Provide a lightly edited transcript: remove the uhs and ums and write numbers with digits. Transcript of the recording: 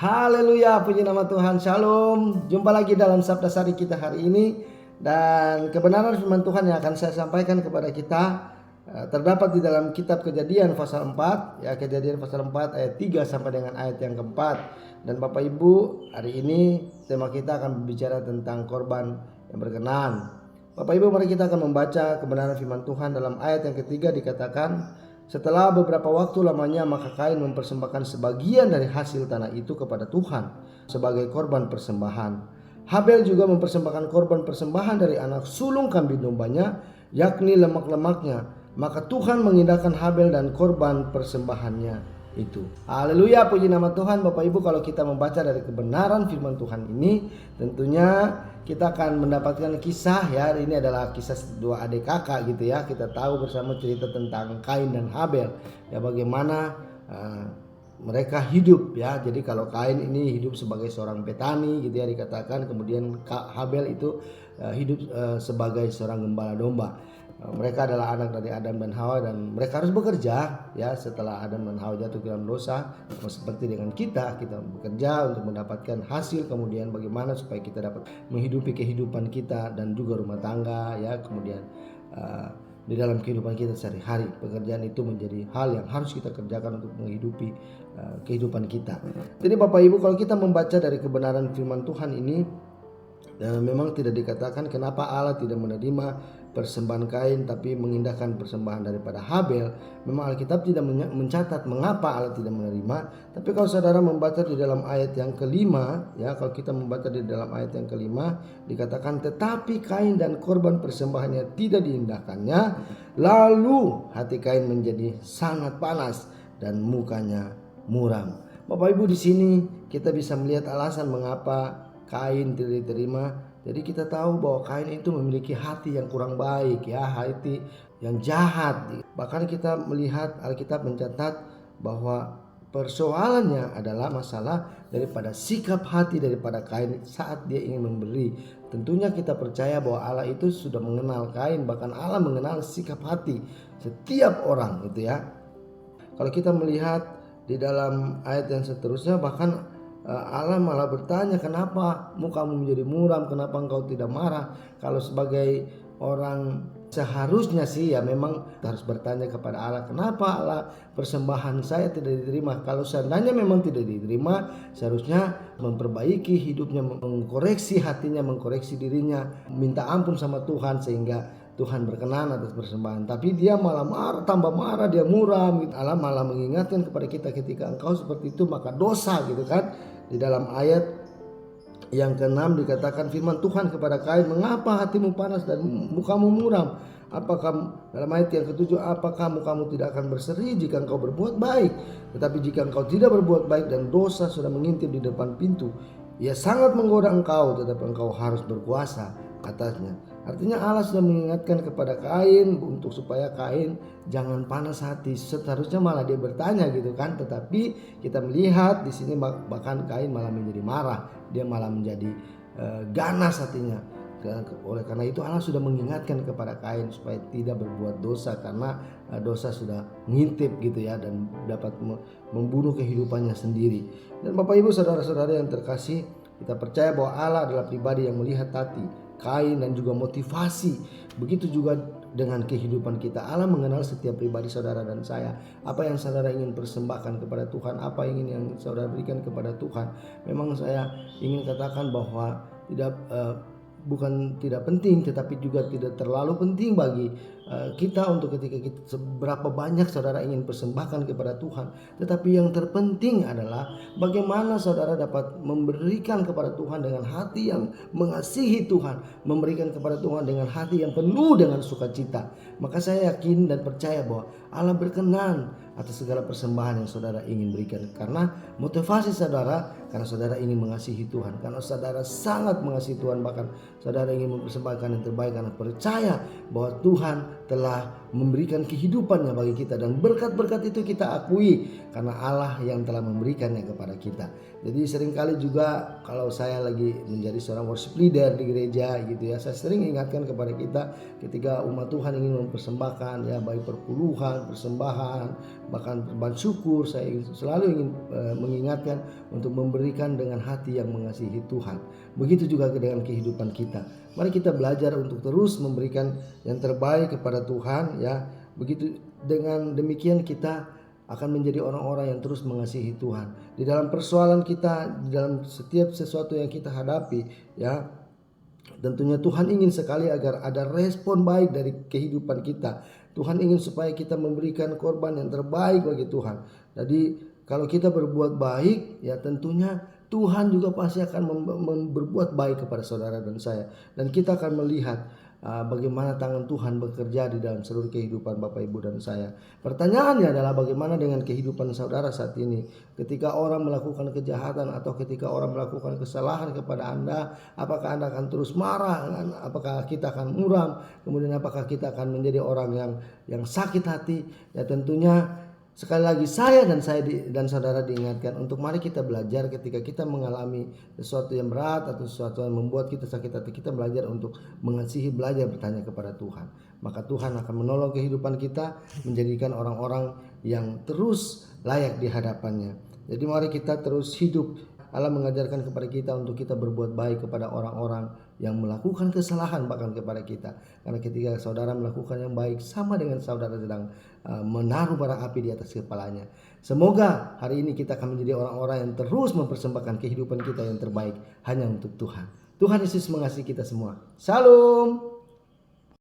Haleluya, puji nama Tuhan. Shalom. Jumpa lagi dalam Sabda Sari kita hari ini. Dan kebenaran firman Tuhan yang akan saya sampaikan kepada kita terdapat di dalam kitab Kejadian pasal 4. Ya, Kejadian pasal 4 ayat 3 sampai dengan ayat yang keempat. Dan Bapak Ibu, hari ini tema kita akan berbicara tentang korban yang berkenan. Bapak Ibu, mari kita akan membaca kebenaran firman Tuhan. Dalam ayat yang ketiga dikatakan, setelah beberapa waktu lamanya maka Kain mempersembahkan sebagian dari hasil tanah itu kepada Tuhan sebagai korban persembahan. Habel juga mempersembahkan korban persembahan dari anak sulung kambing dombanya, yakni lemak-lemaknya. Maka Tuhan mengindahkan Habel dan korban persembahannya itu. Haleluya, puji nama Tuhan. Bapak Ibu, kalau kita membaca dari kebenaran firman Tuhan ini, tentunya kita akan mendapatkan kisah, ya. Ini adalah kisah dua adik kakak gitu ya. Kita tahu bersama cerita tentang Kain dan Habel, ya, bagaimana mereka hidup, ya. Jadi kalau Kain ini hidup sebagai seorang petani gitu ya dikatakan, kemudian Habel itu hidup sebagai seorang gembala domba. Mereka adalah anak dari Adam dan Hawa dan mereka harus bekerja, ya. Setelah Adam dan Hawa jatuh ke dalam dosa, seperti dengan kita bekerja untuk mendapatkan hasil, kemudian bagaimana supaya kita dapat menghidupi kehidupan kita dan juga rumah tangga, ya. Kemudian di dalam kehidupan kita sehari-hari, pekerjaan itu menjadi hal yang harus kita kerjakan untuk menghidupi kehidupan kita. Jadi Bapak Ibu, kalau kita membaca dari kebenaran firman Tuhan ini, memang tidak dikatakan kenapa Allah tidak menerima persembahan Kain tapi mengindahkan persembahan daripada Habel. Memang Alkitab tidak mencatat mengapa Allah tidak menerima. Tapi kalau saudara membaca di dalam ayat yang kelima, ya, kalau kita membaca di dalam ayat yang kelima dikatakan, tetapi Kain dan korban persembahannya tidak diindahkannya, lalu hati Kain menjadi sangat panas dan mukanya muram. Bapak Ibu, di sini kita bisa melihat alasan mengapa Kain tidak diterima. Jadi kita tahu bahwa Kain itu memiliki hati yang kurang baik, ya, hati yang jahat. Bahkan kita melihat Alkitab mencatat bahwa persoalannya adalah masalah daripada sikap hati daripada Kain saat dia ingin memberi. Tentunya kita percaya bahwa Allah itu sudah mengenal Kain, bahkan Allah mengenal sikap hati setiap orang, gitu ya. Kalau kita melihat di dalam ayat yang seterusnya, bahkan Allah malah bertanya, kenapa mukamu menjadi muram, kenapa engkau tidak marah? Kalau sebagai orang seharusnya sih, ya, memang harus bertanya kepada Allah, kenapa Allah persembahan saya tidak diterima? Kalau seandainya memang tidak diterima, seharusnya memperbaiki hidupnya, mengkoreksi hatinya, mengkoreksi dirinya, minta ampun sama Tuhan sehingga Tuhan berkenan atas persembahan. Tapi dia malah marah, tambah marah, dia muram. Allah malah mengingatkan kepada kita, ketika engkau seperti itu maka dosa, gitu kan. Di dalam ayat yang ke-6 dikatakan firman Tuhan kepada Kain, mengapa hatimu panas dan mukamu muram? Apakah dalam ayat yang ke-7, apakah mukamu tidak akan berseri jika engkau berbuat baik? Tetapi jika engkau tidak berbuat baik dan dosa sudah mengintip di depan pintu, ia sangat menggoda engkau, tetapi engkau harus berkuasa atasnya. Artinya Allah sudah mengingatkan kepada Kain untuk supaya Kain jangan panas hati. Seharusnya malah dia bertanya, gitu kan. Tetapi kita melihat di sini bahkan Kain malah menjadi marah. Dia malah menjadi ganas hatinya. Oleh karena itu Allah sudah mengingatkan kepada Kain supaya tidak berbuat dosa, karena dosa sudah ngintip, gitu ya, dan dapat membunuh kehidupannya sendiri. Dan Bapak Ibu, saudara-saudara yang terkasih, kita percaya bahwa Allah adalah pribadi yang melihat hati Kain dan juga motivasi. Begitu juga dengan kehidupan kita. Allah mengenal setiap pribadi saudara dan saya. Apa yang saudara ingin persembahkan kepada Tuhan, apa yang saudara berikan kepada Tuhan. Memang saya ingin katakan bahwa bukan tidak penting, tetapi juga tidak terlalu penting bagi kita untuk ketika seberapa banyak saudara ingin persembahkan kepada Tuhan. Tetapi yang terpenting adalah bagaimana saudara dapat memberikan kepada Tuhan dengan hati yang mengasihi Tuhan, memberikan kepada Tuhan dengan hati yang penuh dengan sukacita. Maka saya yakin dan percaya bahwa Allah berkenan atas segala persembahan yang saudara ingin berikan, karena motivasi saudara, karena saudara ingin mengasihi Tuhan, karena saudara sangat mengasihi Tuhan, bahkan saudara ingin mempersembahkan yang terbaik karena percaya bahwa Tuhan telah memberikan kehidupannya bagi kita, dan berkat-berkat itu kita akui karena Allah yang telah memberikannya kepada kita. Jadi seringkali juga kalau saya lagi menjadi seorang worship leader di gereja gitu ya, saya sering ingatkan kepada kita ketika umat Tuhan ingin mempersembahkan ya, baik perpuluhan, persembahan, bahkan perban syukur, saya selalu ingin mengingatkan untuk memberikan dengan hati yang mengasihi Tuhan. Begitu juga dengan kehidupan kita. Mari kita belajar untuk terus memberikan yang terbaik kepada Tuhan ya. Begitu, dengan demikian kita akan menjadi orang-orang yang terus mengasihi Tuhan. Di dalam persoalan kita, di dalam setiap sesuatu yang kita hadapi ya, tentunya Tuhan ingin sekali agar ada respon baik dari kehidupan kita. Tuhan ingin supaya kita memberikan korban yang terbaik bagi Tuhan. Jadi kalau kita berbuat baik ya, tentunya Tuhan juga pasti akan berbuat baik kepada saudara dan saya. Dan kita akan melihat bagaimana tangan Tuhan bekerja di dalam seluruh kehidupan Bapak, Ibu, dan saya. Pertanyaannya adalah bagaimana dengan kehidupan saudara saat ini? Ketika orang melakukan kejahatan atau ketika orang melakukan kesalahan kepada Anda, apakah Anda akan terus marah? Apakah kita akan muram? Kemudian apakah kita akan menjadi orang yang sakit hati? Ya tentunya sekali lagi saya dan saudara diingatkan untuk mari kita belajar ketika kita mengalami sesuatu yang berat atau sesuatu yang membuat kita sakit hati, kita belajar untuk mengasihi, belajar bertanya kepada Tuhan. Maka Tuhan akan menolong kehidupan kita, menjadikan orang-orang yang terus layak di hadapannya. Jadi mari kita terus hidup. Allah mengajarkan kepada kita untuk kita berbuat baik kepada orang-orang yang melakukan kesalahan bahkan kepada kita. Karena ketika saudara melakukan yang baik, sama dengan saudara sedang menaruh bara api di atas kepalanya. Semoga hari ini kita akan menjadi orang-orang yang terus mempersembahkan kehidupan kita yang terbaik hanya untuk Tuhan. Tuhan Yesus mengasihi kita semua. Shalom.